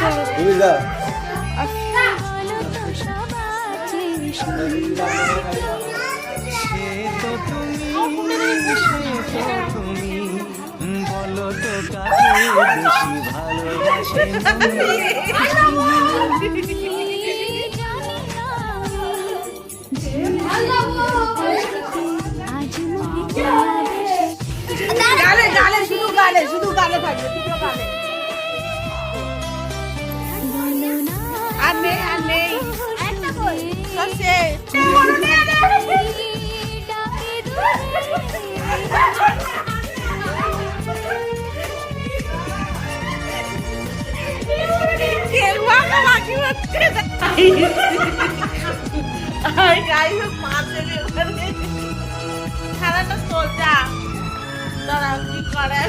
তুমি যাও। বলো তো কাকে বেশি ভালোবাসে গালে গালে শুধু গালে শুধু গালে থাকবে দুটো গালে আর নেই আর নেই একটা বল সে তেল মাখা বাকি হচ্ছে আর গাইস পাঁচে খেলাটা চলছে দাঁড়াও কি করে